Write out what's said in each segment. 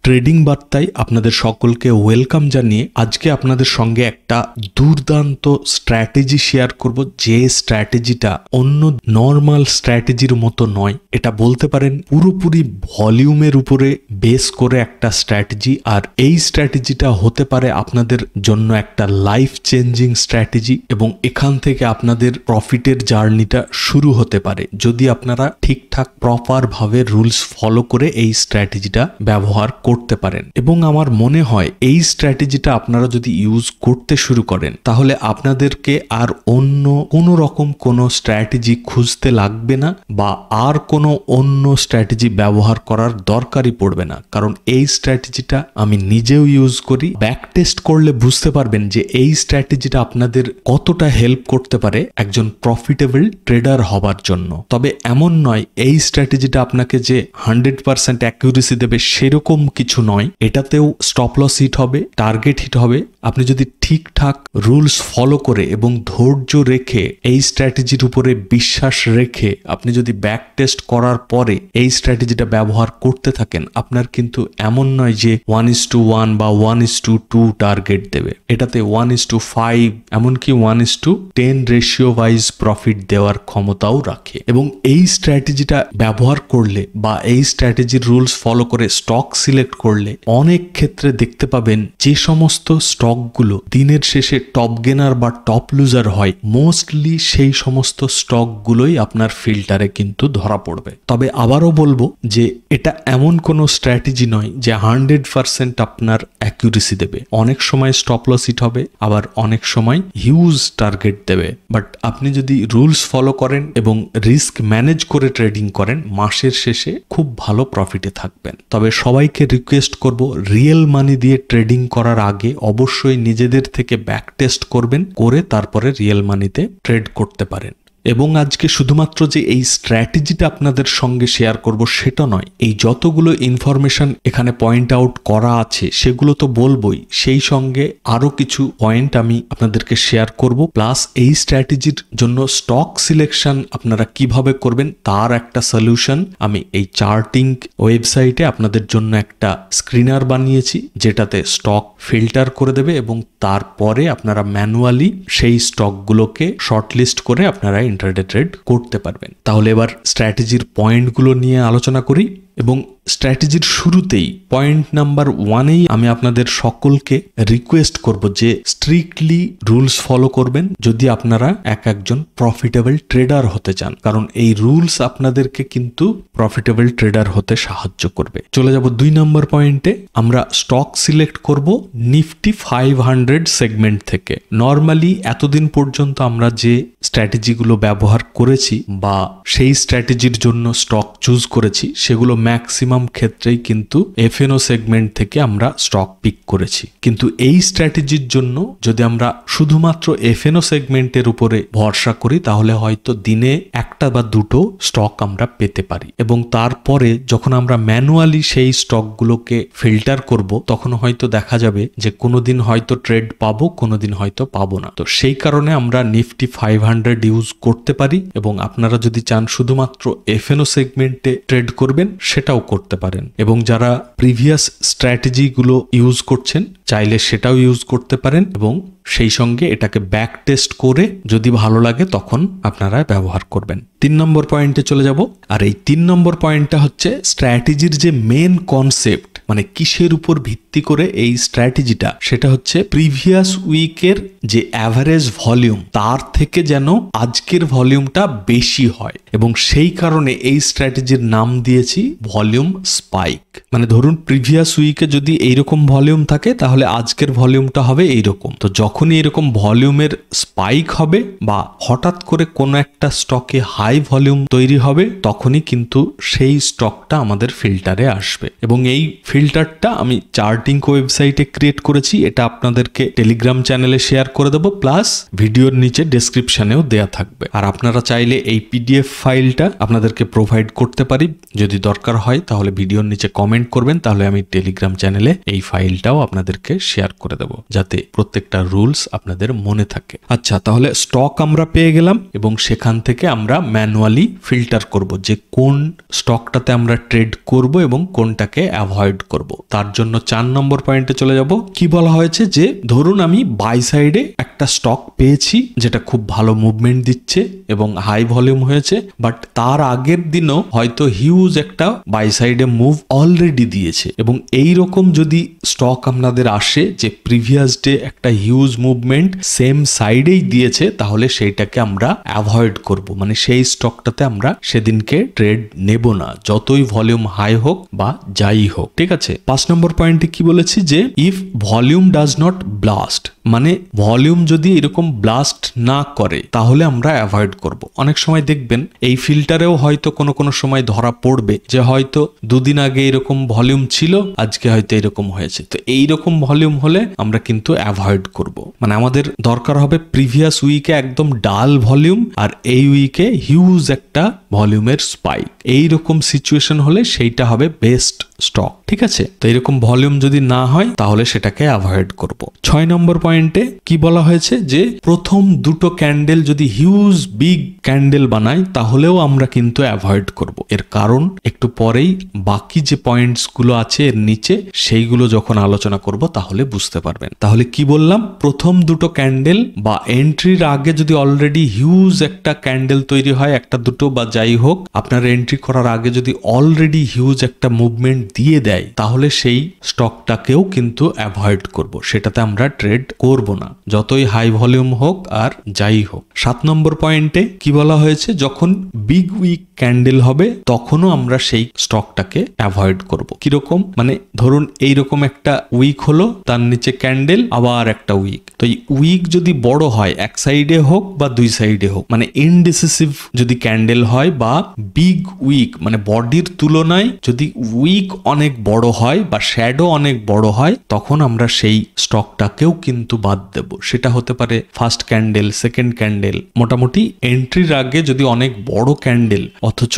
Trading বার্তায় আপনাদের সকলকে ওয়েলকাম জানিয়ে আজকে আপনাদের সঙ্গে একটা দুর্দান্ত স্ট্র্যাটেজি শেয়ার করব, যে স্ট্র্যাটেজিটা অন্য নর্মাল স্ট্র্যাটেজির মতো নয়। এটা বলতে পারেন পুরোপুরি ভলিউমের উপরে বেস করে একটা স্ট্র্যাটেজি, আর এই স্ট্র্যাটেজিটা হতে পারে আপনাদের জন্য একটা লাইফ চেঞ্জিং স্ট্র্যাটেজি এবং এখান থেকে আপনাদের প্রফিটের জার্নিটা শুরু হতে পারে যদি আপনারা ঠিকঠাক প্রপার ভাবে রুলস ফলো করে এই স্ট্র্যাটেজিটা ব্যবহার করতে পারেন। এবং আমার মনে হয় এই স্ট্র্যাটেজিটা আপনারা যদি ইউজ করতে শুরু করেন তাহলে আপনাদেরকে আর অন্য কোনো রকম কোনো স্ট্র্যাটেজি খুঁজতে লাগবে না, বা আর কোনো অন্য স্ট্র্যাটেজি ব্যবহার করার দরকারই পড়বে না। কারণ এই স্ট্র্যাটেজিটা আমি নিজেও ইউজ করি। ব্যাক টেস্ট করলে বুঝতে পারবেন যে এই স্ট্র্যাটেজিটা আপনাদের কতটা হেল্প করতে পারে একজন প্রফিটেবল ট্রেডার হবার জন্য। তবে এমন নয় এই স্ট্র্যাটেজিটা আপনাকে যে 100% অ্যাকিউরেসি দেবে সেরকম কিছু নয়। এটাতেও স্টপ লস হিট হবে, টার্গেট হিট হবে। আপনি যদি ঠিকঠাক রুলস ফলো করে এবং ধৈর্য রেখে এই স্ট্র্যাটেজির উপরে বিশ্বাস রেখে আপনি যদি ব্যাক টেস্ট করার পরে এই স্ট্র্যাটেজিটা ব্যবহার করতে থাকেন, আপনার কিন্তু এমন নয় যে 1:1 বা 1:2 টার্গেট দেবে। এটাতে 1:5 এমনকি 1:10 রেশিও ওয়াইজ প্রফিট দেওয়ার ক্ষমতাও রাখে। এবং এই স্ট্র্যাটেজিটা ব্যবহার করলে বা এই স্ট্র্যাটেজির রুলস ফলো করে স্টক সিলেক্ট করলে অনেক ক্ষেত্রে দেখতে পাবেন যে সমস্ত স্টকগুলো দিনের শেষে টপ গেনার বা টপ লুজার হয়, মোস্টলি সেই সমস্ত স্টকগুলোই আপনার ফিল্টারে কিন্তু ধরা পড়বে। তবে আবারও বলবো যে এটা এমন কোনো স্ট্র্যাটেজি নয় যে 100% আপনার অ্যাকিউরেসি দেবে। অনেক সময় স্টপ লস হিট হবে, আবার অনেক সময় হিউজ টার্গেট দেবে। বাট আপনি যদি রুলস ফলো করেন এবং রিস্ক ম্যানেজ করে ট্রেডিং করেন, মাসের শেষে খুব ভালো প্রফিটে থাকবেন। তবে সবাইকে রিকোয়েস্ট করব, রিয়েল মানি দিয়ে ট্রেডিং করার আগে অবশ্যই নিজেদের থেকে ব্যাক টেস্ট করবেন, করে তারপরে রিয়েল মানিতে ট্রেড করতে পারেন। এবং আজকে শুধুমাত্র যে এই স্ট্র্যাটেজিটা আপনাদের সঙ্গে শেয়ার করব সেটা নয়, এই যতগুলো ইনফরমেশন এখানে পয়েন্ট আউট করা আছে সেগুলো তো বলবোই, সেই সঙ্গে আরো কিছু পয়েন্ট আমি আপনাদেরকে শেয়ার করব। প্লাস এই স্ট্র্যাটেজির জন্য স্টক সিলেকশন আপনারা কিভাবে করবেন তার একটা সলিউশন আমি এই চার্টিং ওয়েবসাইটে আপনাদের জন্য একটা স্ক্রিনার বানিয়েছি, যেটাতে স্টক ফিল্টার করে দেবে এবং তারপরে আপনারা ম্যানুয়ালি সেই স্টকগুলোকে শর্টলিস্ট করে আপনারা ইন্ট্রাডে ট্রেড করতে পারবেন। তাহলে এবার স্ট্র্যাটেজির পয়েন্টগুলো নিয়ে আলোচনা করি। এবং স্ট্র্যাটেজির শুরুতেই পয়েন্ট নাম্বার 1-এই আমি আপনাদের সকলকে রিকোয়েস্ট করব যে স্ট্রিক্টলি রুলস ফলো করবেন যদি আপনারা একজন প্রফিটেবল ট্রেডার হতে চান, কারণ এই রুলস আপনাদেরকে কিন্তু প্রফিটেবল ট্রেডার হতে সাহায্য করবে। চলে যাব 2 নম্বর পয়েন্টে। আমরা স্টক সিলেক্ট করব নিফটি 500 সেগমেন্ট থেকে। নর্মালি এতদিন পর্যন্ত আমরা যে স্ট্র্যাটেজিগুলো ব্যবহার করেছি বা সেই স্ট্র্যাটেজির জন্য স্টক চুজ করেছি সেগুলো ম্যাক্সিমাম ক্ষেত্রেই কিন্তু এফএনও সেগমেন্ট থেকে আমরা স্টক পিক করেছি। কিন্তু এই স্ট্র্যাটেজির জন্য যদি আমরা শুধুমাত্র এফএনও সেগমেন্টের উপরে ভরসা করি তাহলে হয়তো দিনে একটা বা দুটো স্টক আমরা পেতে পারি, এবং তারপরে যখন আমরা ম্যানুয়ালি সেই স্টকগুলোকে ফিল্টার করব তখন হয়তো দেখা যাবে যে কোনোদিন হয়তো ট্রেড পাবো, কোনোদিন হয়তো পাবো না। তো সেই কারণে আমরা নিফটি 500 ইউজ করতে পারি, এবং আপনারা যদি চান শুধুমাত্র এফএনও সেগমেন্টে ট্রেড করবেন সেটাও করতে পারেন। এবং যারা প্রিভিয়াস স্ট্র্যাটেজিগুলো ইউজ করছেন চাইলে সেটাও ইউজ করতে পারেন, এবং সেই সঙ্গে এটাকে ব্যাক টেস্ট করে যদি ভালো লাগে তখন আপনারা ব্যবহার করবেন। 3 নম্বর পয়েন্টে চলে যাব। আর এই 3 নম্বর পয়েন্টটা হচ্ছে স্ট্র্যাটেজির যে মেন কনসেপ্ট, মানে কিসের উপর ভিত্তি করে এই স্ট্র্যাটেজিটা, সেটা হচ্ছে প্রিভিয়াস উইকের যে অ্যাভারেজ ভলিউম তার থেকে যেন আজকের ভলিউমটা বেশি হয়, এবং সেই কারণে এই স্ট্র্যাটেজির নাম দিয়েছি ভলিউম স্পাইক। মানে ধরুন প্রিভিয়াস উইকে যদি এইরকম ভলিউম থাকে তাহলে আজকের ভলিউমটা হবে এইরকম। তো যখনই এরকম ভলিউমের স্পাইক হবে বা হঠাৎ করে কোনো একটা স্টকে হাই ভলিউম তৈরি হবে তখনই কিন্তু সেই স্টকটা আমাদের ফিল্টারে আসবে। এবং এই ফিল্টারটা আমি চার্ট চার্টিং ওয়েবসাইটে ক্রিয়েট করেছি, এটা আপনাদেরকে টেলিগ্রাম চ্যানেলে শেয়ার করে দেবো, প্লাস ভিডিওর নিচে ডেসক্রিপশনেও দেয়া থাকবে। আর আপনারা চাইলে এই পিডিএফ ফাইলটা আপনাদেরকে প্রোভাইড করতে পারি, যদি দরকার হয় তাহলে ভিডিওর নিচে কমেন্ট করবেন, তাহলে আমি টেলিগ্রাম চ্যানেলে এই ফাইলটাও আপনাদেরকে শেয়ার করে দেবো, যাতে প্রত্যেকটা রুলস আপনাদের মনে থাকে। আচ্ছা, তাহলে স্টক আমরা পেয়ে গেলাম এবং সেখান থেকে আমরা ম্যানুয়ালি ফিল্টার করব যে কোন স্টকটাতে আমরা ট্রেড করব এবং কোনটাকে অ্যাভয়েড করব। তার জন্য 4 নম্বর পয়েন্টে চলে যাব। কি বলা হয়েছে যে ধরুন আমি বাই সাইডে একটা স্টক পেয়েছি যেটা খুব ভালো মুভমেন্ট দিচ্ছে এবং হাই ভলিউম হয়েছে, বাট তার আগের দিনও হয়তো হিউজ একটা বাই সাইডে মুভ অলরেডি দিয়েছে, এবং এই রকম যদি স্টক আপনাদের আসে যে প্রিভিয়াস ডে একটা হিউজ মুভমেন্ট সেম সাইডেই দিয়েছে, তাহলে সেইটাকে আমরা অ্যাভয়েড করব, মানে সেই স্টকটাতে আমরা সেদিনকে ট্রেড নেব না, যতই ভলিউম হাই হোক বা যাই হোক। ঠিক আছে, 5 নম্বর পয়েন্টে কি বলেছি যে if volume does not blast, মানে ভলিউম যদি এরকম ব্লাস্ট না করে তাহলে আমরা অ্যাভয়েড করব। অনেক সময় দেখবেন এই ফিল্টারেও হয়তো কোনো সময় ধরা পড়বে যে হয়তো দুদিন আগে এরকম ভলিউম ছিল, আজকে হয়তো এরকম হয়েছে, তো এইরকম ভলিউম হলে আমরা কিন্তু অ্যাভয়েড করব। মানে আমাদের দরকার হবে প্রিভিয়াস উইকে একদম ডাল ভলিউম আর এই উইকে হিউজ একটা ভলিউমের স্পাইক, এইরকম সিচুয়েশন হলে সেইটা হবে বেস্ট স্টক। ঠিক আছে, তো এরকম ভলিউম যদি না হয় তাহলে সেটাকে অ্যাভয়েড করব। 6 নম্বর পয়েন্টে কি বলা হয়েছে যে প্রথম দুটো ক্যান্ডেল যদি হিউজ বিগ ক্যান্ডেল বানায় তাহলেও আমরা কিন্তু অ্যাভয়েড করব। এর কারণ একটু পরেই বাকি যে পয়েন্টস গুলো আছে এর নিচে সেইগুলো যখন আলোচনা করব তাহলে বুঝতে পারবেন। তাহলে কি বললাম, প্রথম দুটো ক্যান্ডেল বা এন্ট্রির আগে যদি অলরেডি হিউজ একটা ক্যান্ডেল তৈরি হয়, একটা দুটো বা যাই হোক, আপনার এন্ট্রি করার আগে যদি অলরেডি হিউজ একটা মুভমেন্ট দিয়ে দেয় তাহলে সেই স্টকটাকেও কিন্তু অ্যাভয়েড করব, সেটাতে আমরা ট্রেড করব না, যতই হাই ভলিউম হোক আর যাই হোক। 7 নম্বর পয়েন্টে কি বলা হয়েছে, যখন বিগ উইক ক্যান্ডেল হবে তখনও আমরা সেই স্টকটাকে অ্যাভয়েড করব। কিরকম, মানে ধরুন এইরকম একটা উইক হলো, তার নিচে ক্যান্ডেল, আবার একটা উইক, তো এই উইক যদি বড় হয় এক সাইডে হোক বা দুই সাইডে হোক, মানে ইনডিসিসিভ যদি ক্যান্ডেল হয় বা বিগ উইক মানে বডির তুলনায় যদি উইক অনেক বড় হয় বা শ্যাডো অনেক বড় হয়, তখন আমরা সেই স্টকটাকেও কিন্তু বাদ দেব। সেটা হতে পারে ফার্স্ট ক্যান্ডেল, সেকেন্ড ক্যান্ডেল, মোটামুটি এন্ট্রির আগে যদি অনেক বড় ক্যান্ডেল অথচ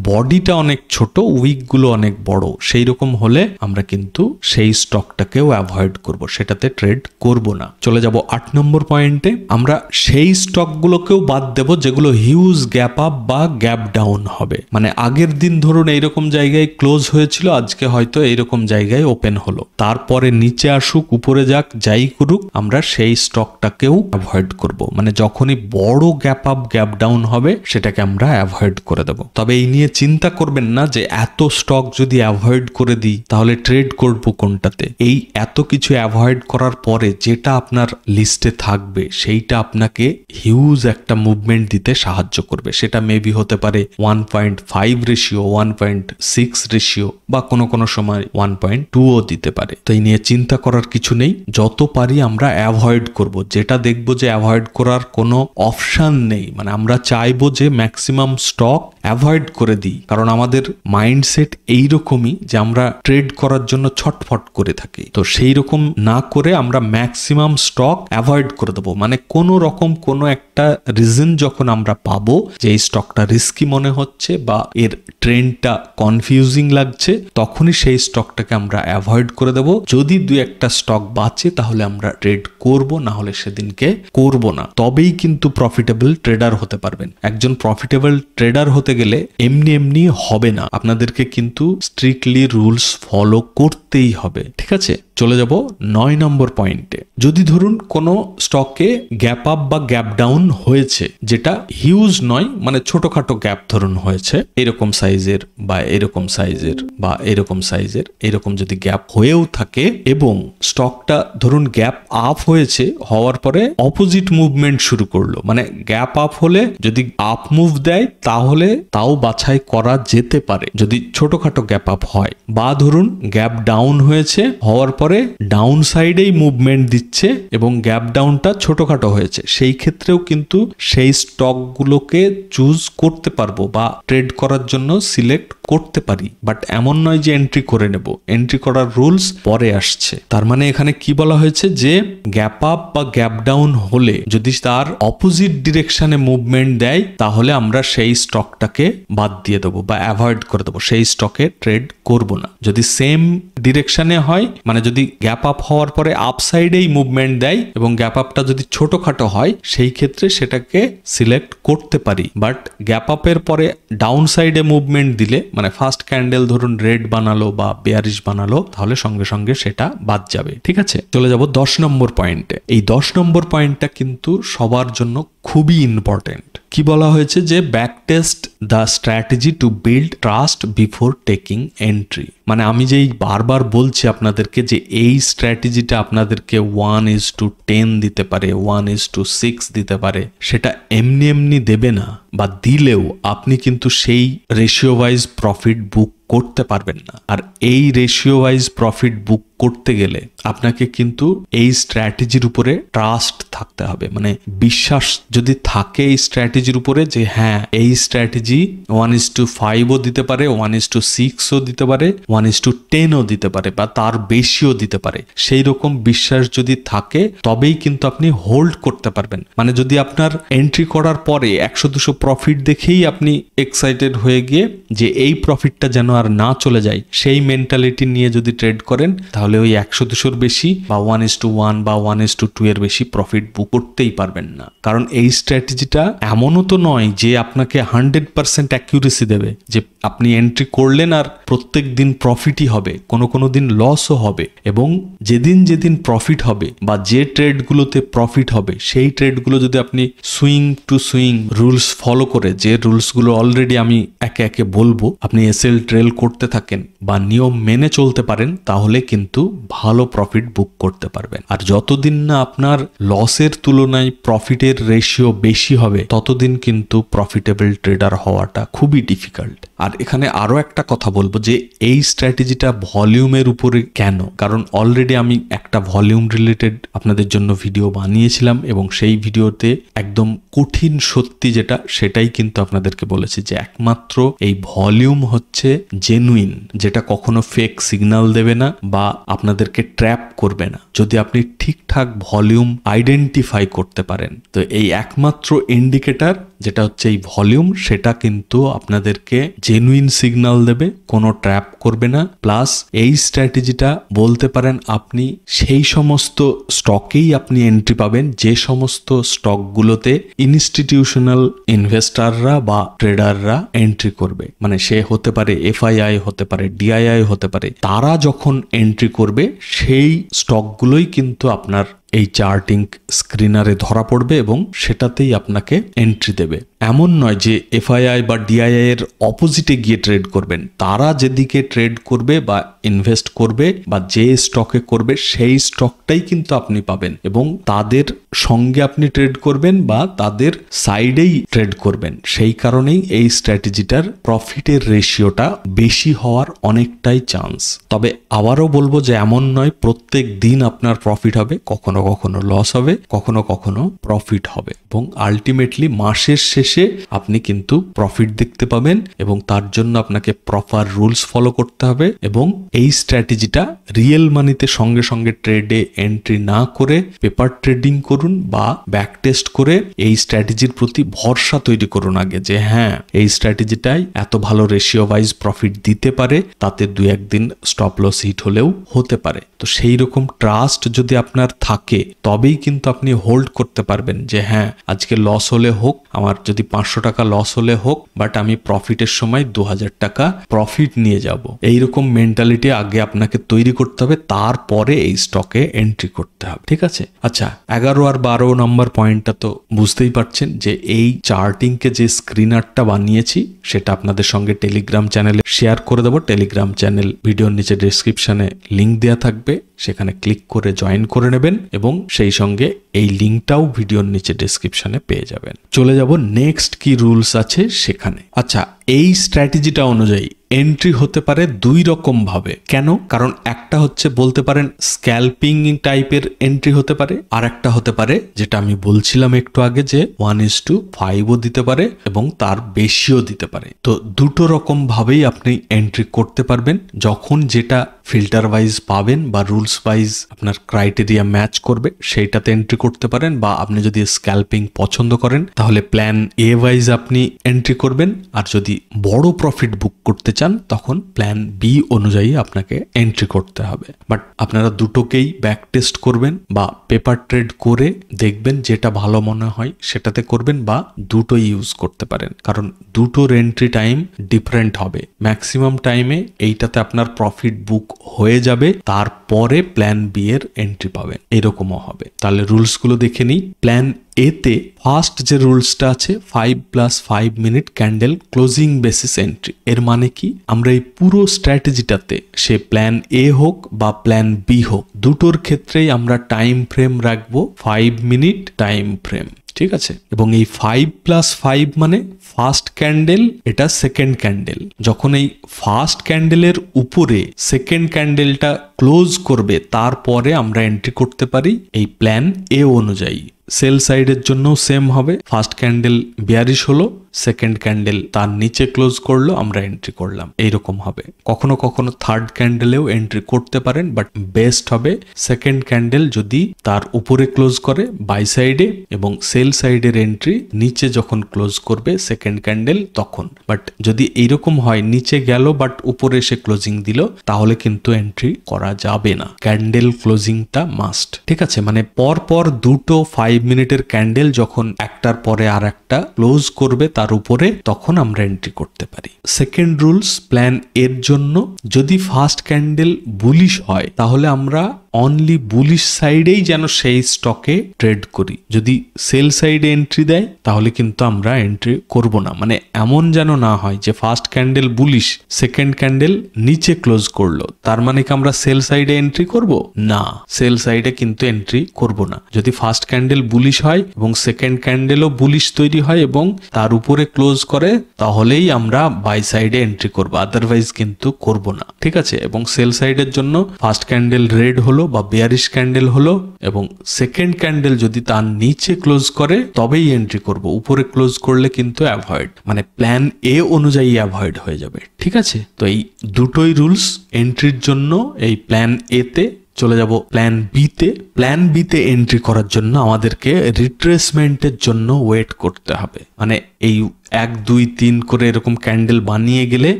বডিটা অনেক ছোট, উইক গুলো অনেক বড়, সেই রকম হলে আমরা কিন্তু সেই স্টকটাকেও অ্যাভয়েড করব, সেটাতে ট্রেড করব না। চলে যাব 8 নম্বর পয়েন্টে। আমরা সেই স্টকগুলোকেও বাদ দেব যেগুলো হিউজ গ্যাপ আপ বা গ্যাপ ডাউন হবে, মানে আগের দিন ধরুন এইরকম জায়গায় ক্লোজ হয়েছিল, আজকে হয়তো এইরকম জায়গায় ওপেন হলো, তারপরে নিচে আসুক উপরে যাক যাই করুক, আমরা সেই স্টকটাকেও অ্যাভয়েড করব। মানে যখনই বড় গ্যাপ আপ গ্যাপ ডাউন হবে সেটাকে আমরা অ্যাভয়েড করে দেব। তবে এই নিয়ে চিন্তা করবেন না যে এত স্টক যদি অ্যাভয়েড করে দিই তাহলে ট্রেড করব কোনটাতে। এই এত কিছু অ্যাভয়েড করার পরে যেটা আপনার লিস্টে থাকবে সেইটা আপনাকে হিউজ একটা মুভমেন্ট দিতে সাহায্য করবে। সেটা মেবি হতে পারে 1.5 রেশিও, 1.6 রেশিও বা কোনো সময় 1.2ও দিতে পারে। তো এই নিয়ে চিন্তা করার কিছু নেই, যত পারি আমরা অ্যাভয়েড করব। যেটা দেখবো যে অ্যাভয়েড করার কোনো অপশন নেই, মানে আমরা চাইবো যে ম্যাক্সিমাম স্টক অ্যাভয়েড করে দিই, কারণ আমাদের মাইন্ডসেট এইরকমই যে আমরা ট্রেড করার জন্য ছটফট করে থাকি। তো সেই রকম না করে আমরা ম্যাক্সিমাম স্টক অ্যাভয়েড করে দেবো। মানে কোনো রকম কোনো একটা রিজন যখন আমরা পাবো যে এই স্টকটা রিস্কি মনে হচ্ছে বা এর ট্রেন্ডটা কনফিউজিং লাগছে, তখনই সেই স্টকটাকে আমরা অ্যাভয়েড করে দেবো। যদি দুই একটা স্টক বাঁচে তাহলে আমরা ট্রেড করব, না হলে সেদিনকে করব না। তবেই কিন্তু প্রফিটেবল ট্রেডার হতে পারবেন। একজন প্রফিটেবল ট্রেডার হতে গেলে এমনি হবে না, আপনাদেরকে কিন্তু স্ট্রিক্টলি রুলস ফলো করতেই হবে। ঠিক আছে, চলে যাব 9 নম্বর পয়েন্টে। যদি ধরুন কোনো স্টকে গ্যাপ আপ বা গ্যাপ ডাউন হয়েছে, যেটা হিউজ নয়, মানে ছোটখাটো গ্যাপ ধরুন হয়েছে এরকম সাইজের বা এরকম সাইজের বা এরকম সাইজের, এরকম যদি গ্যাপ হয়েও থাকে এবং স্টকটা ধরুন গ্যাপ আপ হয়েছে, হওয়ার পরে অপোজিট মুভমেন্ট শুরু করলো, মানে গ্যাপ আপ হলে যদি আপ মুভ দেয় তাহলে তাও বাছাই করা যেতে পারে যদি ছোটখাটো গ্যাপ আপ হয়, বা ধরুন গ্যাপ ডাউন হয়েছে, হওয়ার পরে ডাউন সাইডেই মুভমেন্ট দিচ্ছে এবং এবং গ্যাপ ডাউনটা ছোটখাটো হয়েছে, সেই ক্ষেত্রেও কিন্তু সেই স্টকগুলোকে চুজ করতে পারবো বা ট্রেড করার জন্য সিলেক্ট করতে পারি। বাট এমন নয় যে এন্ট্রি করে নেব, এন্ট্রি করার রুলস পরে আসছে। তার মানে এখানে কি বলা হয়েছে যে গ্যাপ আপ বা গ্যাপ ডাউন হলে যদি তার অপোজিট ডিরেকশনে মুভমেন্ট দেয় তাহলে আমরা সেই স্টকটাকে বাদ দিয়ে দেবো বা অ্যাভয়েড করে দেবো, সেই স্টকে ট্রেড করব না। যদি সেম ডিরেকশনে হয়, মানে যদি গ্যাপ আপ হওয়ার পরে আপসাইডেই মুভমেন্ট দেয় এবং গ্যাপ আপটা যদি ছোটখাটো হয়, সেই ক্ষেত্রে সেটাকে সিলেক্ট করতে পারি। বাট গ্যাপ আপের পরে ডাউন সাইডে মুভমেন্ট দিলে, মানে ফার্স্ট ক্যান্ডেল ধরুন রেড বানালো বা বেয়ারিশ বানালো, তাহলে সঙ্গে সঙ্গে সেটা বাদ যাবে। ঠিক আছে, চলে যাব 10 নম্বর পয়েন্টে। এই 10 নম্বর পয়েন্টটা কিন্তু সবার জন্য খুবই ইম্পর্টেন্ট। কি বলা হয়েছে যে back test the strategy to build trust before taking entry. মানে আমি যেই বারবার বলছি আপনাদেরকে যে এই স্ট্র্যাটেজিটা আপনাদেরকে 1:10 দিতে পারে, 1:6 দিতে পারে, সেটা এমনি এমনি দেবে না, বা দিলেও আপনি কিন্তু সেই রেশিও ওয়াইজ প্রফিট বুক করতে পারবেন না। আর এই রেশিও ওয়াইজ প্রফিট বুক করতে গেলে আপনাকে কিন্তু এই স্ট্র্যাটেজির উপরে ট্রাস্ট থাকতে হবে, মানে বিশ্বাস যদি থাকে এই স্ট্র্যাটেজির উপরে যে হ্যাঁ এই স্ট্র্যাটেজি 1:5ও দিতে পারে, 1:6ও দিতে পারে, 1:10ও দিতে পারে, বা তার বেশিও দিতে পারে, সেই রকম বিশ্বাস যদি থাকে তবেই কিন্তু আপনি হোল্ড করতে পারবেন। মানে যদি আপনার এন্ট্রি করার পরে 100-200 প্রফিট দেখেই আপনি এক্সাইটেড হয়ে গিয়ে যে এই প্রফিটটা যেন আর না চলে যায়, সেই মেন্টালিটি নিয়ে যদি ট্রেড করেন তাহলে ওই 100-200-র বেশি বা 1:1 বা 1:2 এর বেশি প্রফিট বুক করতেই পারবেন না। কারণ এই স্ট্র্যাটেজিটা এমনও তো নয় যে আপনাকে 100% অ্যাকিউরেসি দেবে যে আপনি এন্ট্রি করলেন আর প্রত্যেক দিন প্রফিটই হবে, কোনো দিন লসও হবে। এবং যেদিন যেদিন প্রফিট হবে বা যে ট্রেডগুলোতে প্রফিট হবে, সেই ট্রেডগুলো যদি আপনি swing to swing rules follow করে, যে রুলসগুলো অলরেডি আমি একে একে বলবো, আপনি এসএল ট্রেল করতে থাকেন বা নিয়ম মেনে চলতে পারেন, তাহলে কিন্তু ভালো প্রফিট বুক করতে পারবেন। আর যতদিন না আপনার লসের তুলনায় প্রফিটের রেশিও বেশি হবে, ততদিন কিন্তু প্রফিটেবল ট্রেডার হওয়াটা খুবই ডিফিকাল্ট। আর এখানে আরো একটা কথা বলবো যে এই স্ট্র্যাটেজিটা ভলিউমের উপরে কেন, কারণ অলরেডি আমি একটা ভলিউম রিলেটেড আপনাদের জন্য ভিডিও বানিয়েছিলাম এবং সেই ভিডিওতে একদম কঠিন সত্যি যেটা, সেটাই কিন্তু আপনাদেরকে বলেছি যে একমাত্র এই ভলিউম হচ্ছে জেনুইন, যেটা কখনো ফেক সিগন্যাল দেবে না বা আপনাদেরকে ট্র্যাপ করবে না, যদি আপনি ঠিকঠাক ভলিউম আইডেন্টিফাই করতে পারেন। তো এই একমাত্র ইন্ডিকেটর যেটা হচ্ছে এই ভলিউম, সেটা কিন্তু আপনাদেরকে জেনুইন সিগন্যাল দেবে, কোনো ট্র্যাপ করবে না। প্লাস এই স্ট্র্যাটেজিটা বলতে পারেন আপনি সেই সমস্ত স্টকেই আপনি এন্ট্রি পাবেন যে সমস্ত স্টকগুলোতে ইনস্টিটিউশনাল ইনভেস্টাররা বা ট্রেডাররা এন্ট্রি করবে। মানে সে হতে পারে এফআইআই, হতে পারে ডিআইআই, হতে পারে, তারা যখন এন্ট্রি করবে সেই স্টকগুলোই কিন্তু আপনার এই চার্টিং স্ক্রিনারে ধরা পড়বে এবং সেটাতেই আপনাকে এন্ট্রি দেবে। এমন নয় যে এফআইআই বা ডিআইআই এর অপোজিটে গিয়ে ট্রেড করবেন। তারা যেদিকে ট্রেড করবে বা ইনভেস্ট করবে বা যে স্টকে করবে, সেই স্টকটাই কিন্তু আপনি পাবেন এবং তাদের সঙ্গে আপনি ট্রেড করবেন বা তাদের সাইডেই ট্রেড করবেন। সেই কারণেই এই স্ট্র্যাটেজিটার প্রফিটের রেশিওটা বেশি হওয়ার অনেকটাই চান্স। তবে আবারও বলবো যে এমন নয় প্রত্যেক দিন আপনার প্রফিট হবে, কখনো কখনো লস হবে, কখনো কখনো প্রফিট হবে, এবং আলটিমেটলি মাসের শেষে আপনি কিন্তু প্রফিট দেখতে পাবেন। এবং তার জন্য আপনাকে প্রপার রুলস ফলো করতে হবে এবং এই স্ট্র্যাটেজিটা রিয়েল মানিতে সঙ্গে সঙ্গে ট্রেডে এন্ট্রি না করে পেপার ট্রেডিং করুন বা ব্যাক টেস্ট করে এই স্ট্র্যাটেজির প্রতি ভরসা তৈরি করুন আগে, যে হ্যাঁ এই স্ট্র্যাটেজিটাই এত ভালো রেশিও ওয়াইজ প্রফিট দিতে পারে, তাতে 2-1 দিন স্টপ লস হিট হলেও হতে পারে। তো সেই রকম ট্রাস্ট যদি আপনার থাকে তবেই কিন্তু আপনি হোল্ড করতে পারবেন যে হ্যাঁ আজকে লস হলে হোক, আমার যদি 500 টাকা লস হলে হোক, বাট আমি প্রফিটের সময় 2000 টাকা প্রফিট নিয়ে যাব। এইরকম মেন্টালিটি আগে আপনাকে তৈরি করতে হবে, তারপরে এই স্টকে এন্ট্রি করতে হবে। ঠিক আছে, আচ্ছা 11 আর 12 নম্বর পয়েন্টটা তো বুঝতেই পারছেন যে এই চার্টিংকে যে স্ক্রিনারটা বানিয়েছি সেটা আপনাদের সঙ্গে টেলিগ্রাম চ্যানেলে শেয়ার করে দেবো। টেলিগ্রাম চ্যানেল ভিডিওর নিচে ডেসক্রিপশনে লিঙ্ক দেওয়া থাকবে, সেখানে ক্লিক করে জয়েন করে নেবেন এবং সেই সঙ্গে এই লিঙ্কটাও ভিডিওর নিচে ডেসক্রিপশনে পেয়ে যাবেন। চলে যাব নেক্সট কি রুলস আছে সেখানে। আচ্ছা এই স্ট্র্যাটেজিটা অনুযায়ী এন্ট্রি হতে পারে দুই রকম ভাবে। কেন? কারণ একটা হচ্ছে বলতে পারেন স্ক্যাল্পিং টাইপের এন্ট্রি হতে পারে, আর একটা হতে পারে যেটা আমি বলছিলাম একটু আগে যে 1:5ও দিতে পারে এবং তার বেশিও দিতে পারে। তো দুটো রকম ভাবেই আপনি এন্ট্রি করতে পারবেন। যখন যেটা ফিল্টার ওয়াইজ পাবেন বা রুলস ওয়াইজ আপনার ক্রাইটেরিয়া ম্যাচ করবে সেইটাতে এন্ট্রি করতে পারেন, বা আপনি যদি স্ক্যাল্পিং পছন্দ করেন তাহলে প্ল্যান এ ওয়াইজ আপনি এন্ট্রি করবেন, আর যদি বড় প্রফিট বুক করতে চান তখন প্ল্যান বি অনুযায়ী আপনাকে এন্ট্রি করতে হবে। বাট আপনারা দুটোকেই ব্যাক টেস্ট করবেন বা পেপার ট্রেড করে দেখবেন যেটা ভালো মনে হয় সেটাতে করবেন, বা দুটোই ইউজ করতে পারেন, কারণ দুটোর এন্ট্রি টাইম ডিফারেন্ট হবে। ম্যাক্সিমাম টাইমে এইটাতে আপনার প্রফিট বুক হয়ে যাবে, তারপরে প্ল্যান বি এর এন্ট্রি পাবেন, এরকমও হবে। তাহলে রুলসগুলো দেখে নিই। প্ল্যান এতে ফার্স্ট যে রুলসটা আছে 5+5 minute candle closing basis entry. এর মানে কি, আমরা এই পুরো স্ট্র্যাটেজিটাতে সে প্ল্যান এ হোক বা প্ল্যান বি হোক, দুটোর ক্ষেত্রেই আমরা টাইম ফ্রেম রাখবো 5 মিনিট টাইম ফ্রেম। ঠিক আছে, এবং এই 5+5 মানে ফার্স্ট ক্যান্ডেল, এটা সেকেন্ড ক্যান্ডেল। যখন এই ফার্স্ট ক্যান্ডেলের উপরে সেকেন্ড ক্যান্ডেলটা ক্লোজ করবে তারপরে আমরা এন্ট্রি করতে পারি এই প্ল্যান এ অনুযায়ী। সেল সাইডের জন্য সেম হবে, ফার্স্ট ক্যান্ডেল বিয়ারিশ হলো, সেকেন্ড ক্যান্ডেল তার নিচে ক্লোজ করলো, আমরা এন্ট্রি করলাম, এইরকম হবে। কখনো কখনো থার্ড ক্যান্ডেলেও এন্ট্রি করতে পারেন, বাট বেস্ট হবে সেকেন্ড ক্যান্ডেল যদি তার উপরে ক্লোজ করে বাই সাইডে, এবং সেল সাইডের এন্ট্রি নিচে যখন ক্লোজ করবে সেকেন্ড ক্যান্ডেল তখন। বাট যদি এইরকম হয় নিচে গেল বাট উপরে এসে ক্লোজিং দিল, তাহলে কিন্তু এন্ট্রি করা যাবে না। ক্যান্ডেল ক্লোজিংটা মাস্ট। ঠিক আছে, মানে পর পর দুটো 5 মিনিটের ক্যান্ডেল যখন একটার পরে আর একটা ক্লোজ করবে তার উপরে, তখন আমরা এন্ট্রি করতে পারি। সেকেন্ড রুলস প্ল্যান এর জন্য, যদি ফার্স্ট ক্যান্ডেল বুলিশ হয় তাহলে আমরা অনলি বুলিশ সাইডেই যেন সেই স্টকে ট্রেড করি। যদি সেল সাইডে এন্ট্রি দেয় তাহলে কিন্তু আমরা এন্ট্রি করব না। মানে এমন যেন না হয় যে first candle bullish, second candle নিচে ক্লোজ করলো, তার মানে কি আমরা সেল সাইডে এন্ট্রি করব? না, সেল সাইডে কিন্তু এন্ট্রি করব না। যদি ফার্স্ট ক্যান্ডেল বুলিশ হয় এবং সেকেন্ড ক্যান্ডেলও বুলিশ তৈরি হয় এবং তার উপরে ক্লোজ করে, তাহলেই আমরা বাই সাইডে এন্ট্রি করব, আদারওয়াইজ কিন্তু করব না। ঠিক আছে, এবং সেল সাইডের জন্য ফার্স্ট ক্যান্ডেল রেড হলো বা বেয়ারিশ ক্যান্ডেল হলো এবং সেকেন্ড ক্যান্ডেল যদি তার নিচে ক্লোজ করে তবেই এন্ট্রি করব, উপরে ক্লোজ করলে কিন্তু অ্যাভয়েড, মানে প্ল্যান এ অনুযায়ী অ্যাভয়েড হয়ে যাবে। ঠিক আছে, তো এই দুটোই রুলস এন্ট্রির জন্য। এই প্ল্যান এ তে চলে যাব প্ল্যান বি তে। প্ল্যান বি তে এন্ট্রি করার জন্য আমাদেরকে রিট্রেসমেন্টের জন্য ওয়েট করতে হবে। মানে এই 1, 2, 3 করে এরকম ক্যান্ডেল বানিয়ে গেলে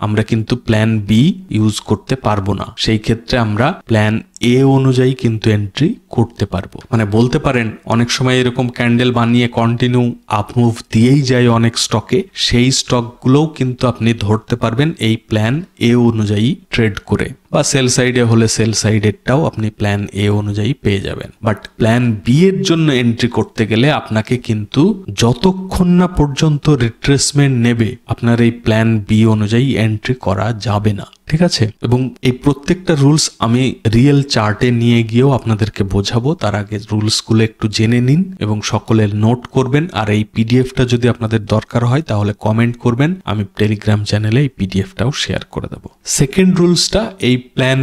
আমরা কিন্তু প্ল্যান বি ইউজ করতে পারবো না। সেই ক্ষেত্রে আমরা প্ল্যান এ অনুযায়ী কিন্তু এন্ট্রি করতে পারবো। মানে বলতে পারেন অনেক সময় এরকম ক্যান্ডেল বানিয়ে কন্টিনিউ আপমুভ দিয়েই যায় অনেক স্টকে, সেই স্টকগুলোও কিন্তু আপনি ধরতে পারবেন এই প্ল্যান এ অনুযায়ী ট্রেড করে, বা সেল সাইডে হলে সেল সাইডেরটাও আপনি প্ল্যান এ অনুযায়ী পেয়ে যাবেন। বাট প্ল্যান বি এর জন্য এন্ট্রি করতে গেলে আপনাকে কিন্তু যতক্ষণ না পর্যন্ত রিট্রেসমেন্ট নেবে আপনার এই প্ল্যান বি অনুযায়ী এন্ট্রি করা যাবে না। ঠিক আছে, এবং এই প্রত্যেকটা রুলস আমি রিয়েল চার্টে নিয়ে গিয়েও আপনাদেরকে বোঝাবো। তার আগে রুলসগুলো একটু জেনে নিন এবং সকলে নোট করবেন। আর এই পিডিএফটা যদি আপনাদের দরকার হয় তাহলে কমেন্ট করবেন, আমি টেলিগ্রাম চ্যানেলে এই পিডিএফটাও শেয়ার করে দেবো। সেকেন্ড রুলসটা এই প্ল্যান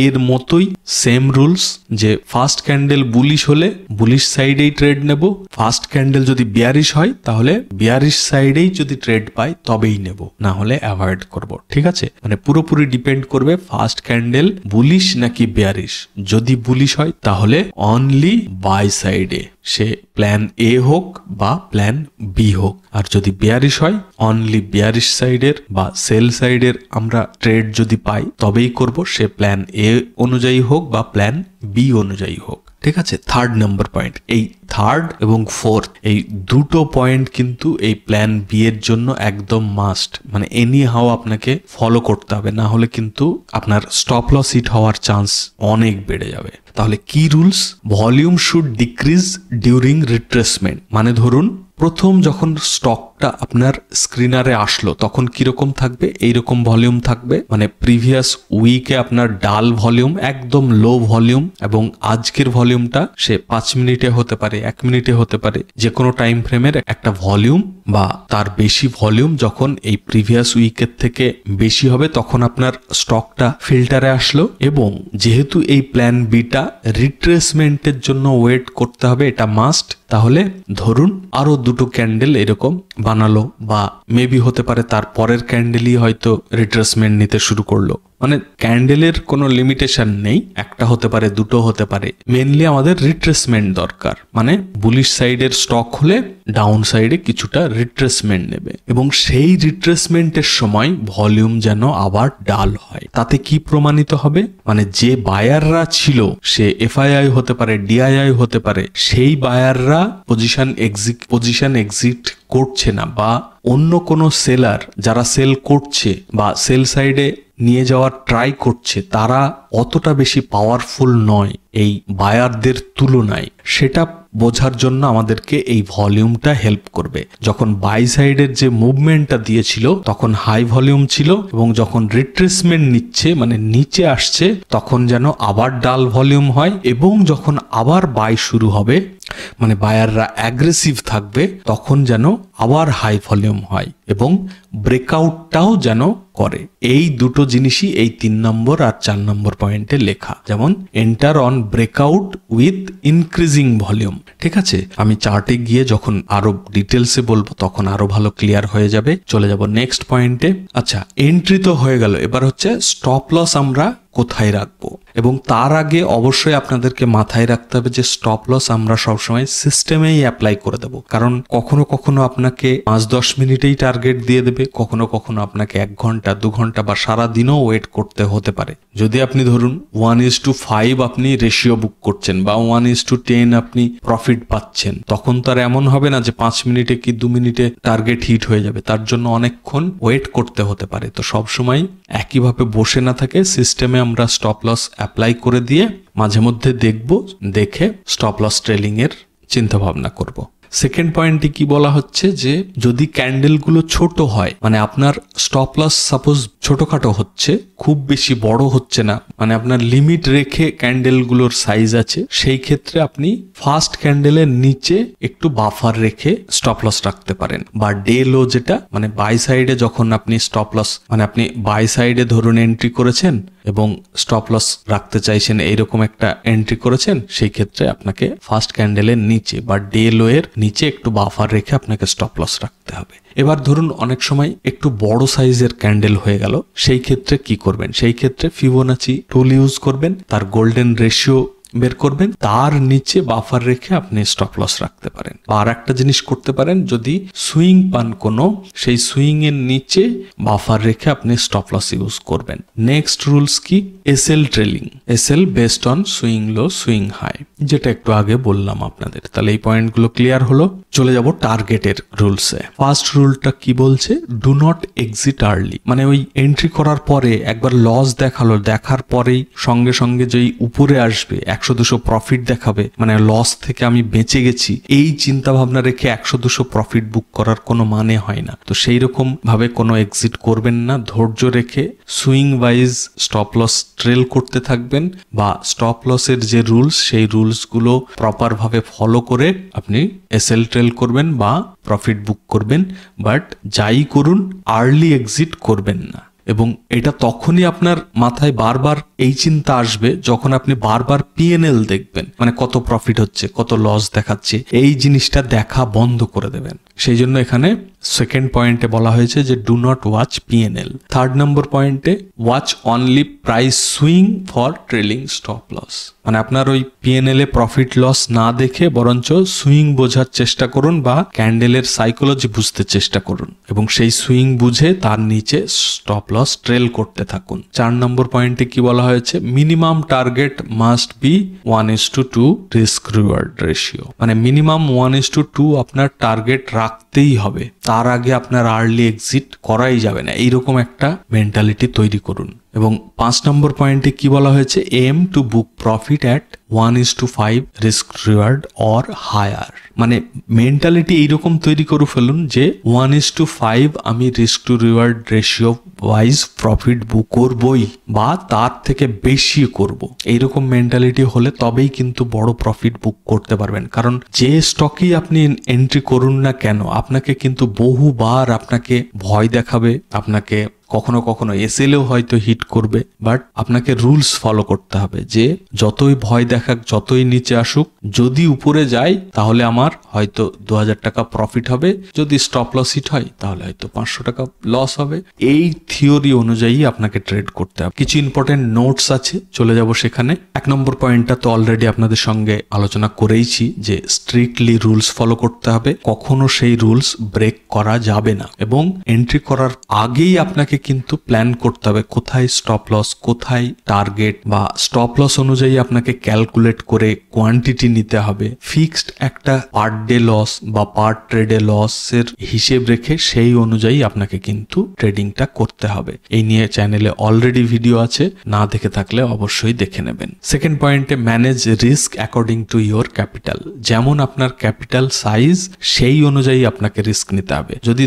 এর মতোই সেম রুলস, যে ফার্স্ট ক্যান্ডেল বুলিশ হলে বুলিশ সাইডেই ট্রেড নেব, ফার্স্ট ক্যান্ডেল যদি বিয়ারিশ হয় তাহলে বিয়ারিশ সাইডেই যদি ট্রেড পাই তবেই নেব, না হলে অ্যাভয়েড করব। ঠিক আছে, মানে পুরোপুরি ডিপেন্ড করবে ফার্স্ট ক্যান্ডেল বুলিশ নাকি বিয়ারিশ। যদি বুলিশ হয় তাহলে অনলি বাই সাইডে, সে প্ল্যান এ হোক বা প্ল্যান বি হোক, আর যদি বিয়ারিশ হয় অনলি বিয়ারিশ সাইডের বা সেল সাইডের আমরা ট্রেড যদি পাই তবেই করব, সে প্ল্যান এ অনুযায়ী হোক বা প্ল্যান বি অনুযায়ী হোক। ঠিক আছে, থার্ড নাম্বার পয়েন্ট, এই থার্ড এবং ফোর্থ এই দুটো পয়েন্ট কিন্তু এই প্ল্যান বি এর জন্য একদম মাস্ট, মানে এনি হাও আপনাকে ফলো করতে হবে, না হলে কিন্তু আপনার স্টপ লস হিট হওয়ার চান্স অনেক বেড়ে যাবে। তাহলে কি rules? Volume should decrease during retracement. মানে ধরুন প্রথম যখন স্টক স্টকটা আপনার স্ক্রিনারে আসলো তখন কিরকম থাকবে, এইরকম ভলিউম থাকবে, মানে প্রিভিয়াস উইকে আপনার ডাল ভলিউম, একদম লো ভলিউম, এবং আজকের ভলিউমটা সে 5 মিনিটে হতে পারে, 1 মিনিটে হতে পারে, যে কোনো টাইম ফ্রেমের একটা ভলিউম বা তার বেশি ভলিউম যখন এই প্রিভিয়াস উইকের থেকে বেশি হবে তখন আপনার স্টকটা ফিল্টারে আসলো। এবং যেহেতু এই প্ল্যান বিটা রিট্রেসমেন্টের জন্য ওয়েট করতে হবে, এটা মাস্ট, তাহলে ধরুন আরো দুটো ক্যান্ডেল এরকম বানালো, বা মেবি হতে পারে তার পরের ক্যান্ডেলই হয়তো রিট্রেসমেন্ট নিতে শুরু করলো, মানে ক্যান্ডেলের কোনো লিমিটেশন নেই, একটা হতে পারে, দুটো হতে পারে, মেনলি আমাদের রিট্রেসমেন্ট দরকার, মানে বুলিশ সাইডের স্টক হলে ডাউন সাইডে কিছুটা রিট্রেসমেন্ট নেবে, এবং সেই রিট্রেসমেন্টের সময় ভলিউম যেন আবার ডাল হয়। তাতে কি প্রমাণিত হবে, মানে যে বায়াররা ছিল, সে এফআইআই হতে পারে, ডিআইআই হতে পারে, সেই বায়াররা পজিশন এক্সিট করছে না, বা অন্য কোনো সেলার যারা সেল করছে বা সেল সাইডে নিয়ে যাওয়ার ট্রাই করছে, তারা অতটা বেশি পাওয়ারফুল নয় এই বায়ারদের তুলনায়, সেটা বোঝার জন্য আমাদেরকে এই ভলিউমটা হেল্প করবে। যখন বাই সাইডের যে মুভমেন্টটা দিয়েছিল তখন হাই ভলিউম ছিল, এবং যখন রিট্রেসমেন্ট নিচ্ছে মানে নিচে আসছে তখন যেন আবার ডাল ভলিউম হয়, এবং যখন আবার বাই শুরু হবে মানে বায়াররা অ্যাগ্রেসিভ থাকবে তখন যেন আবার হাই ভলিউম হয়, এবং ব্রেকআউটটাও যেন করে। এই দুটো জিনিসই এই 3 নম্বর আর 4 নম্বর পয়েন্টে লেখা, যেমন enter on breakout with increasing volume. ঠিক আছে, আমি চার্টে গিয়ে যখন আরো ডিটেলসে বলবো তখন আরো ভালো ক্লিয়ার হয়ে যাবে। চলে যাব নেক্সট পয়েন্টে। আচ্ছা, এন্ট্রি তো হয়ে গেল, এবার হচ্ছে স্টপ লস আমরা কোথায় রাখবো, এবং তার আগে অবশ্যই আপনাদেরকে মাথায় রাখতে হবে যে স্টপ লস আমরা সবসময় সিস্টেমেই অ্যাপ্লাই করে দেবো, কারণ কখনো কখনো আপনাকে 5-10 মিনিটেই টার্গেট দিয়ে দেবে, কখনো কখনো আপনাকে 1 ঘন্টা 2 ঘন্টা বা সারা দিনও ওয়েট করতে হতে পারে। যদি আপনি ধরুন 1:5 আপনি রেশিও বুক করছেন বা 1:10 আপনি প্রফিট পাচ্ছেন, তখন তো আর এমন হবে না যে 5 মিনিটে কি 2 মিনিটে টার্গেট হিট হয়ে যাবে, তার জন্য অনেকক্ষণ ওয়েট করতে হতে পারে। তো সবসময় একইভাবে বসে না থাকে সিস্টেমে আমরা স্টপ লস অ্যাপ্লাই করে দিয়ে মাঝে মধ্যে দেখে স্টপ লস ট্রেলিং এর চিন্তা ভাবনা করব। সেকেন্ড পয়েন্টে কি বলা হচ্ছে যে যদি ক্যান্ডেলগুলো ছোট হয়, মানে আপনার স্টপ লস সাপোজ ছোটখাটো হচ্ছে, খুব বেশি বড় হচ্ছে না, মানে আপনার লিমিট রেখে ক্যান্ডেলগুলোর সাইজ আছে, সেই ক্ষেত্রে আপনি ফার্স্ট ক্যান্ডেলের নিচে একটু বাফার রেখে স্টপ লস রাখতে পারেন। বা ডে লো যেটা, মানে বাই সাইডে যখন আপনি স্টপ লস, মানে আপনি বাই সাইডে ধরুন এন্ট্রি করেছেন এবং স্টপ লস রাখতে চাইছেন, এইরকম একটা এন্ট্রি করেছেন, সেই ক্ষেত্রে আপনাকে ফার্স্ট ক্যান্ডেলের নিচে বা ডে লো এর নিচে একটু বাফার রেখে আপনাকে স্টপ লস রাখতে হবে। এবার ধরুন অনেক সময় একটু বড় সাইজের ক্যান্ডেল হয়ে গেল, সেই ক্ষেত্রে কি করবেন, সেই ক্ষেত্রে ফিবোনাচি টুল ইউজ করবেন, তার গোল্ডেন রেশিও বের করবেন, তার নিচে বাফার রেখে আপনি স্টপ লস রাখতে পারেন। বা আর একটা জিনিস করতে পারেন, যদি সুইং পান কোনো, সেই সুইং এর নিচে বাফার রেখে আপনি স্টপ লস ইউজ করবেন। নেক্সট রুলস কি, SL trailing, SL based on swing low swing high, যেটা একটু আগে বললাম আপনাদের। তাহলে এই পয়েন্টগুলো ক্লিয়ার হলো। চলে যাব টার্গেটের রুলসে। ফার্স্ট রুলটা কি বলছে, ডু নট এক্সিট আর্লি, মানে ওই এন্ট্রি করার পরে একবার লস দেখালো, দেখার পরেই সঙ্গে সঙ্গে যেই উপরে আসবে 100-200 প্রফিট দেখাবে, মানে লস থেকে আমি বেঁচে গেছি, এই চিন্তা ভাবনা রেখে 100-200 প্রফিট বুক করার কোনো মানে হয় না। তো সেই রকম ভাবে কোনো এক্সিট করবেন না, ধৈর্য রেখে swing wise stop loss trail করতে থাকবেন, বা স্টপ লসের যে রুলস সেই রুলসগুলো প্রপার ভাবে ফলো করে আপনি এসএল ট্রেল করবেন বা প্রফিট বুক করবেন। বাট যাই করুন আর্লি এক্সিট করবেন না। এবং এটা তখনই আপনার মাথায় বারবার এই চিন্তা আসবে যখন আপনি বারবার পিএনএল দেখবেন, মানে কত প্রফিট হচ্ছে, কত লস দেখাচ্ছে, এই জিনিসটা দেখা বন্ধ করে দেবেন। সেই জন্য এখানে সেকেন্ড পয়েন্টে বলা হয়েছে যে do not watch PNL. Third number পয়েন্টে watch only price swing for trailing stop loss, মানে আপনার ওই পিএনএল এ প্রফিট লস না দেখে বরঞ্চ সুইং বোঝার চেষ্টা করুন বা ক্যান্ডেলের সাইকোলজি বুঝতে চেষ্টা করুন, এবং সেই সুইং বুঝে তার নিচে স্টপ লস ট্রেল করতে থাকুন। 4 নম্বর পয়েন্টে কি বলা হয়েছে, minimum target must be 1:2 risk reward ratio, মানে মিনিমাম 1:2 আপনার টার্গেট রাখতেই হবে, তার আগে আপনার আর্লি এক্সিট করাই যাবে না, এইরকম একটা মেন্টালিটি তৈরি করুন। এবং 5 নম্বর পয়েন্টে কি বলা হয়েছে, aim to book profit at 1:5 risk reward or higher. মানে মেন্টালিটি এইরকম তৈরি করে ফেলুন যে 1:5 আমি risk to reward ratio wise profit book করবই বা তার থেকে বেশি করব। এইরকম মেন্টালিটি হলে তবেই কিন্তু বড় প্রফিট বুক করতে পারবেন। কারণ যে স্টকেই আপনি এন্ট্রি করুন না কেন, আপনাকে কিন্তু বহুবার আপনাকে ভয় দেখাবে, আপনাকে কখনো কখনো এসএলও হয়তো হিট করবে, বাট আপনাকে রুলস ফলো করতে হবে যে যতই ভয় দেখাক, যতই নিচে আসুক, যদি উপরে যায় তাহলে আমার হয়তো 2000 টাকা প্রফিট হবে, যদি স্টপ লস হিট হয় তাহলে হয়তো 500 টাকা লস হবে। এই থিওরি অনুযায়ী আপনাকে ট্রেড করতে হবে। কিছু ইম্পর্টেন্ট নোটস আছে, চলে যাব সেখানে। 1 নম্বর পয়েন্টটা তো অলরেডি আপনাদের সঙ্গে আলোচনা করেইছি যে স্ট্রিক্টলি রুলস ফলো করতে হবে, কখনো সেই রুলস ব্রেক করা যাবে না। এবং এন্ট্রি করার আগেই আপনাকে কিন্তু প্ল্যান করতে হবে কোথায় স্টপ লস, কোথায় টার্গেট, বা স্টপ লস অনুযায়ী আপনাকে ক্যালকুলেট করে কোয়ান্টিটি নিতে হবে। ফিক্সড একটা পার ডে লস বা পার ট্রেডে লসের হিসেব রেখে সেই অনুযায়ী আপনাকে কিন্তু ট্রেডিংটা করতে হবে। এই নিয়ে চ্যানেলে অলরেডি ভিডিও আছে, না দেখে থাকলে অবশ্যই দেখে নেবেন। সেকেন্ড পয়েন্টে manage risk according to your capital. যেমন আপনার ক্যাপিটাল সাইজ সেই অনুযায়ী আপনাকে রিস্ক নিতে হবে। যদি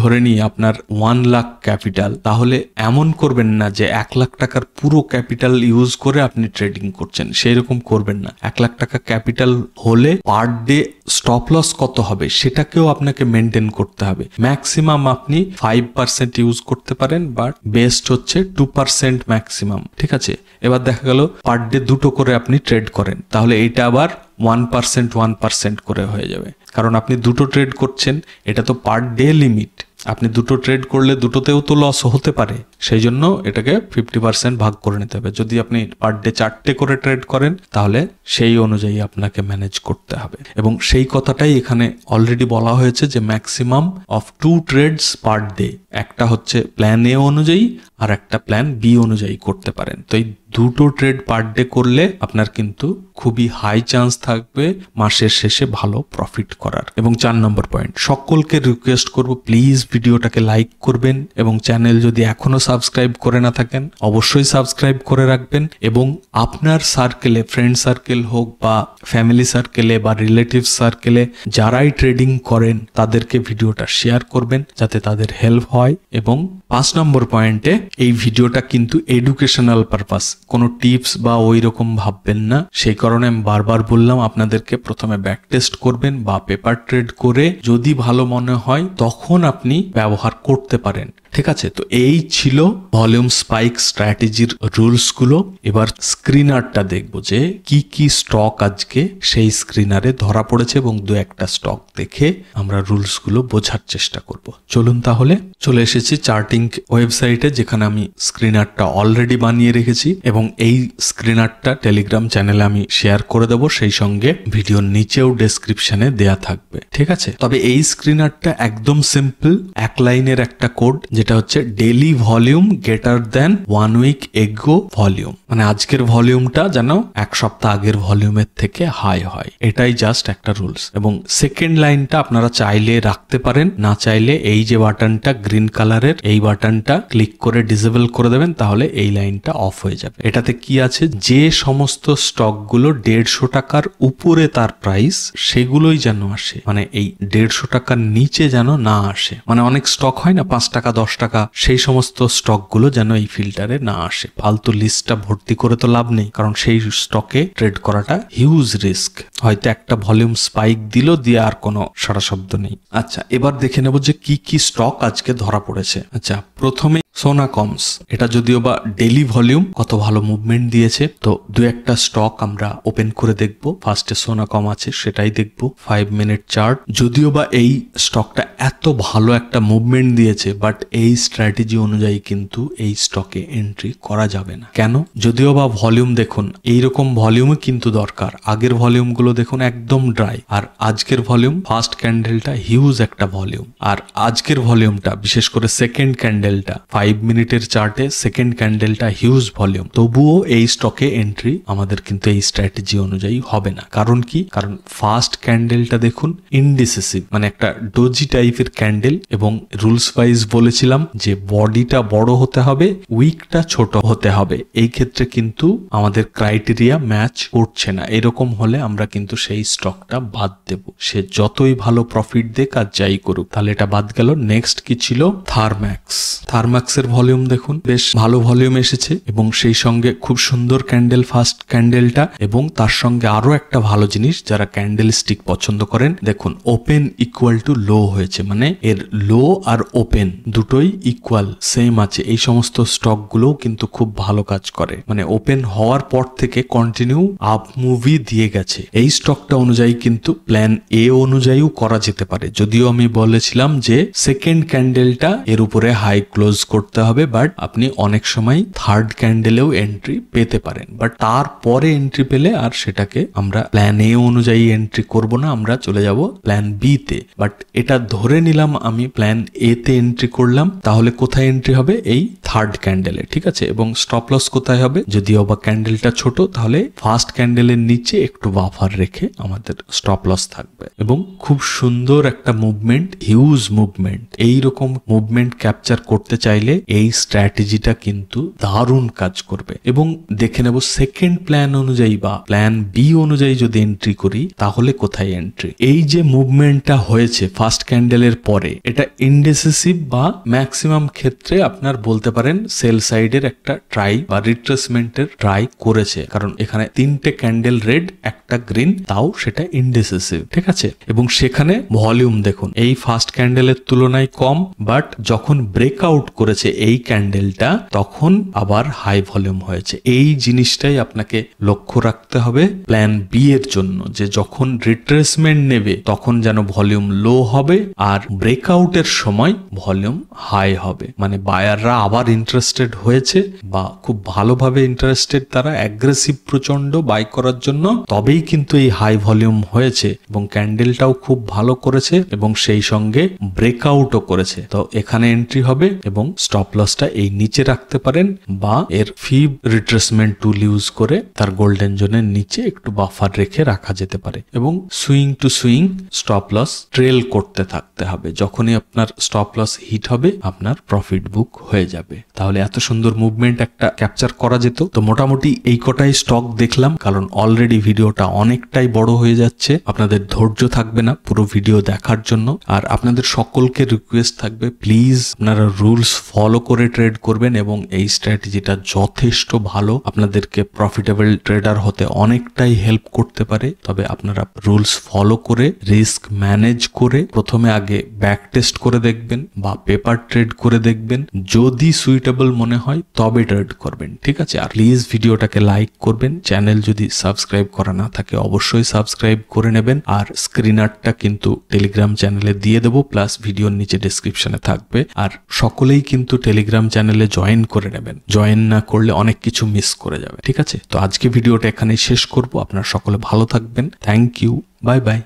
ধরে নিই আপনার 1 লাখ ক্যাপিটাল, তাহলে এমন করবেন না যে 1 লাখ টাকার পুরো ক্যাপিটাল ইউজ করে আপনি ট্রেডিং করছেন, সেই রকম করবেন না। 1 লাখ টাকা ক্যাপিটাল হলে পার ডে স্টপ লস কত হবে সেটাকেও আপনাকে মেনটেন করতে হবে। ম্যাক্সিমাম আপনি 5% ইউজ করতে পারেন, বাট বেস্ট হচ্ছে 2% ম্যাক্সিমাম। ঠিক আছে, এবার দেখা গেল পার ডে 2টো করে আপনি ট্রেড করেন, তাহলে এটা আবার 1% করে হয়ে যাবে। কারণ আপনি 2টো ট্রেড করছেন, এটা তো পার ডে লিমিট। আপনি 2টো ট্রেড করলে 2টোতেও তো লস হতে পারে, সেই জন্য এটাকে 50% ভাগ করে নিতে হবে। যদি আপনি পার ডে 4টে করে ট্রেড করেন তাহলে সেই অনুযায়ী আপনাকে ম্যানেজ করতে হবে। এবং সেই কথাটাই এখানে অলরেডি বলা হয়েছে যে maximum of 2 trades per day. একটা হচ্ছে প্ল্যান এ অনুযায়ী আর একটা প্ল্যান বি অনুযায়ী করতে পারেন। তো এই 2টো ট্রেড পার ডে করলে আপনার কিন্তু খুবই হাই চান্স থাকবে মাসের শেষে ভালো প্রফিট করার। এবং 4 নম্বর পয়েন্ট, সকলকে রিকোয়েস্ট করব প্লিজ ভিডিওটাকে লাইক করবেন এবং চ্যানেল যদি এখনো সাবস্ক্রাইব করে না থাকেন অবশ্যই সাবস্ক্রাইব করে রাখবেন। এবং আপনার সার্কেলে, ফ্রেন্ড সার্কেল হোক বা ফ্যামিলি সার্কেলে বা রিলেটিভ সার্কেলে যারাই ট্রেডিং করেন তাদেরকে ভিডিওটা শেয়ার করবেন যাতে তাদের হেল্প হয়। এবং 5 নম্বর পয়েন্টে, এই ভিডিওটা কিন্তু এডুকেশনাল পারপাস, কোনো টিপস বা ওই রকম ভাববেন না। সেই কারণে আমি বারবার বললাম আপনাদেরকে প্রথমে ব্যাক টেস্ট করবেন বা পেপার ট্রেড করে যদি ভালো মনে হয় তখন আপনি ব্যবহার করতে পারেন। ঠিক আছে, তো এই ছিল ভলিউম স্পাইক স্ট্র্যাটেজির রুলস গুলো। এবার স্ক্রিনারটা দেখবো যে কি কি স্টক আজকে সেই স্ক্রিনারে ধরা পড়েছে এবং 2-1টা স্টক দেখে আমরা রুলস গুলো বোঝার চেষ্টা করব। চলুন তাহলে, চলে এসেছি চার্টিং ওয়েবসাইটে যেখানে আমি স্ক্রিনারটা অলরেডি বানিয়ে রেখেছি এবং এই স্ক্রিনারটা টেলিগ্রাম চ্যানেলে আমি শেয়ার করে দেবো, সেই সঙ্গে ভিডিওর নিচেও ডেসক্রিপশনে দেয়া থাকবে। ঠিক আছে, তবে এই স্ক্রিনারটা একদম সিম্পল, 1 লাইনের একটা কোড যেটা হচ্ছে daily volume greater than 1 week ago volume. মানে আজকের ভলিউমটা যেন 1 সপ্তাহ আগের ভলিউমের থেকে হাই হয়, এটাই জাস্ট একটা রুলস। এবং সেকেন্ড লাইনটা আপনারা চাইলে রাখতে পারেন, না চাইলে এই যে বাটনটা গ্রিন কালারের এই বাটনটা ক্লিক করে ডিসেবল করে দেবেন, তাহলে এই লাইনটা অফ হয়ে যাবে। এটাতে কি আছে, যে সমস্ত স্টক গুলো 150 টাকার উপরে তার প্রাইস সেগুলোই যেন আসে, মানে এই 150 টাকার নিচে যেন না আসে। মানে অনেক স্টক হয় না 5 টাকা 10 টাকা, সেই সমস্ত স্টক গুলো যেন এই ফিল্টারে না আসে। ফালতু লিস্টটা ভর্তি করে তো লাভ নেই, কারণ সেই স্টকে ট্রেড করাটা হিউজ রিস্ক। হয়তো একটা ভলিউম স্পাইক দিল, দিয়ে আর কোনো সারা শব্দ নেই। আচ্ছা, এবার দেখে নেব যে কি কি স্টক আজকে ধরা পড়েছে। আচ্ছা, প্রথমে সোনা কমস, এটা যদিও বা ডেইলি ভলিউম কত ভালো মুভমেন্ট দিয়েছে, তো 2-1টা স্টক আমরা ওপেন করে দেখবো। ফার্স্টে সোনা কম আছে, সেটাই দেখবো। 5 মিনিট চার্ট, যদিও বা এই স্টকটা এত ভালো একটা মুভমেন্ট দিয়েছে, বাট এই স্ট্র্যাটেজি অনুযায়ী কিন্তু এই স্টকে এন্ট্রি করা যাবে না। কেন? যদিও বা ভলিউম দেখুন, এইরকম ভলিউমই কিন্তু দরকার। আগের ভলিউমগুলো দেখুন একদম ড্রাই, আর আজকের ভলিউম ফার্স্ট ক্যান্ডেলটা হিউজ একটা ভলিউম, আর আজকের ভলিউমটা বিশেষ করে সেকেন্ড ক্যান্ডেলটা 5 মিনিটের চার্টে সেকেন্ড ক্যান্ডেলটা হিউজ ভলিউম। তবুও এই স্টকে এন্ট্রি আমাদের কিন্তু এই স্ট্র্যাটেজি অনুযায়ী হবে না। কারণ কি? কারণ ফার্স্ট ক্যান্ডেলটা দেখুন ইনডিসিসিভ, মানে একটা ডোজি টাইপের ক্যান্ডেল, এবং রুলস ওয়াইজ বলেছিলাম যে বডিটা বড় হতে হবে, উইকটা ছোট হতে হবে। এই ক্ষেত্রে কিন্তু আমাদের ক্রাইটেরিয়া ম্যাচ করছে না। এরকম হলে আমরা কিন্তু সেই স্টকটা বাদ দেব, সে যতই ভালো প্রফিট দেখ আর যাই করুক। তাহলে এটা বাদ গেল। নেক্সট কি ছিল? থার্ম্যাক্স। থার্ম্যাক্সের ভলিউম দেখুন বেশ ভালো ভলিউম এসেছে, এবং সেই সঙ্গে খুব সুন্দর ক্যান্ডেল ফার্স্ট ক্যান্ডেলটা, এবং তার সঙ্গে আরো একটা ভালো জিনিস, যারা ক্যান্ডেল স্টিক পছন্দ করেন, দেখুন ওপেন ইকুয়াল টু লো হয়েছে, মানে এর লো আর ওপেন দুটোই ইকুয়াল সেম আছে। এই সমস্ত স্টক গুলো কিন্তু খুব ভালো কাজ করে, মানে ওপেন হওয়ার পর থেকে কন্টিনিউ আপ মুভি দিয়ে গেছে। এই স্টকটা অনুযায়ী কিন্তু প্ল্যান এ অনুযায়ীও করা যেতে পারে, যদিও আমি বলেছিলাম যে সেকেন্ড ক্যান্ডেলটা এর উপরে হাই ক্লোজ করতে হবে, বাট আপনি অনেক সময় থার্ড ক্যান্ডেলেও এন্ট্রি পেতে পারেন, বাট তারপরে এন্ট্রি পেলে আর সেটাকে আমরা প্ল্যান এ অনুযায়ী এন্ট্রি করব না, আমরা চলে যাব প্ল্যান বি তে। বাট এটা ধরে নিলাম আমি প্ল্যান এ তে এন্ট্রি করলাম, তাহলে কোথায় এন্ট্রি হবে? এই থার্ড ক্যান্ডেলে, ঠিক আছে। এবং স্টপ লস কোথায় হবে? যদিও বা ক্যান্ডেলটা ছোট, তাহলে ফার্স্ট ক্যান্ডেলের নিচে একটু বাফার রেখে আমাদের স্টপ লস থাকবে। এবং খুব সুন্দর একটা মুভমেন্ট, হিউজ মুভমেন্ট। এইরকম মুভমেন্ট ক্যাপচার করতে চাইলে এই স্ট্র্যাটেজিটা কিন্তু দারুণ কাজ করবে। এবং দেখে নেব সেকেন্ড প্ল্যান অনুযায়ী বা প্ল্যান বি অনুযায়ী যদি এন্ট্রি করি, তাহলে কোথায় এন্ট্রি? এই যে মুভমেন্টটা হয়েছে ফার্স্ট ক্যান্ডেলের পরে, এটা ইনডিসিসিভ বা ম্যাক্সিমাম ক্ষেত্রে আপনার বলতে পারেন সেল সাইডের একটা ট্রাই বা রিট্রেসমেন্টের ট্রাই করেছে, কারণ এখানে 3টে ক্যান্ডেল রেড, একটা গ্রিন, তাও সেটা ইনডিসিসিভ, ঠিক আছে। এবং সেখানে ভলিউম দেখুন এই ফার্স্ট ক্যান্ডেলের তুলনায় কম, বাট যখন ব্রেকআউট করেছে এই ক্যান্ডেলটা, তখন আবার হাই ভলিউম হয়েছে। এই জিনিসটাই আপনাকে লক্ষ্য রাখতে হবে প্ল্যান বি এর জন্য, যে যখন রিট্রেসমেন্ট নেবে তখন যেন ভলিউম লো হবে, আর ব্রেকআউটের সময় ভলিউম হাই হবে, মানে বায়াররা আবার ইন্টারেস্টেড হয়েছে বা খুব ভালোভাবে ইন্টারেস্টেড, তারা অ্যাগ্রেসিভ প্রচন্ড বাই করার জন্য, তবেই কিন্তু এই হাই ভলিউম হয়েছে। এবং ক্যান্ডেলটাও খুব ভালো করেছে, এবং সেই সঙ্গে ব্রেকআউটও করেছে। তো এখানে এন্ট্রি হবে, এবং স্টপ লসটা এই নিচে রাখতে পারেন, বা এর ফিব রিট্রেসমেন্ট টুল ইউজ করে তার গোল্ডেন জোনের নিচে একটু বাফার রেখে রাখা যেতে পারে। এবং swing to swing stop loss trail করতে থাকতে হবে। যখনই আপনার স্টপ লস হিট হবে, আপনার প্রফিট বুক হয়ে যাবে। তাহলে এত সুন্দর মুভমেন্ট একটা ক্যাপচার করা যেত। তো মোটামুটি এই কটাই স্টক দেখলাম, কারণ অলরেডি ভিডিওটা অনেকটাই বড় হয়ে যাচ্ছে, আপনাদের ধৈর্য থাকবে না পুরো ভিডিও দেখার জন্য। আর আপনাদের সকলকে রিকোয়েস্ট থাকবে, প্লিজ আপনারা রুলস ফলো করে ট্রেড করবেন, এবং এই স্ট্র্যাটেজিটা যথেষ্ট ভালো, আপনাদেরকে প্রফিটেবল ট্রেডার হতে অনেকটাই হেল্প করতে পারে। তবে আপনারা রুলস ফলো করে রিস্ক ম্যানেজ করে প্রথমে আগে ব্যাক টেস্ট করে দেখবেন বা পেপার ট্রেড করে দেখবেন, যদি সুইটেবল মনে হয় তবে ট্রেড করবেন, ঠিক আছে। আর প্লিজ ভিডিওটাকে লাইক করবেন, চ্যানেল যদি সাবস্ক্রাইব করা না থাকে অবশ্যই সাবস্ক্রাইব করে নেবেন। আর স্ক্রিনারটা কিন্তু টেলিগ্রাম চ্যানেলে দিয়ে দেবো, প্লাস ভিডিওর নিচে ডেসক্রিপশনে থাকবে। আর সকলেই কিন্তু টেলিগ্রাম চ্যানেলে জয়েন করে নেবেন, জয়েন না করলে অনেক কিছু মিস করে যাবে, ঠিক আছে। তো আজকে ভিডিওটা এখানেই শেষ করব। আপনারা সকলে ভালো থাকবেন। Thank you, bye by.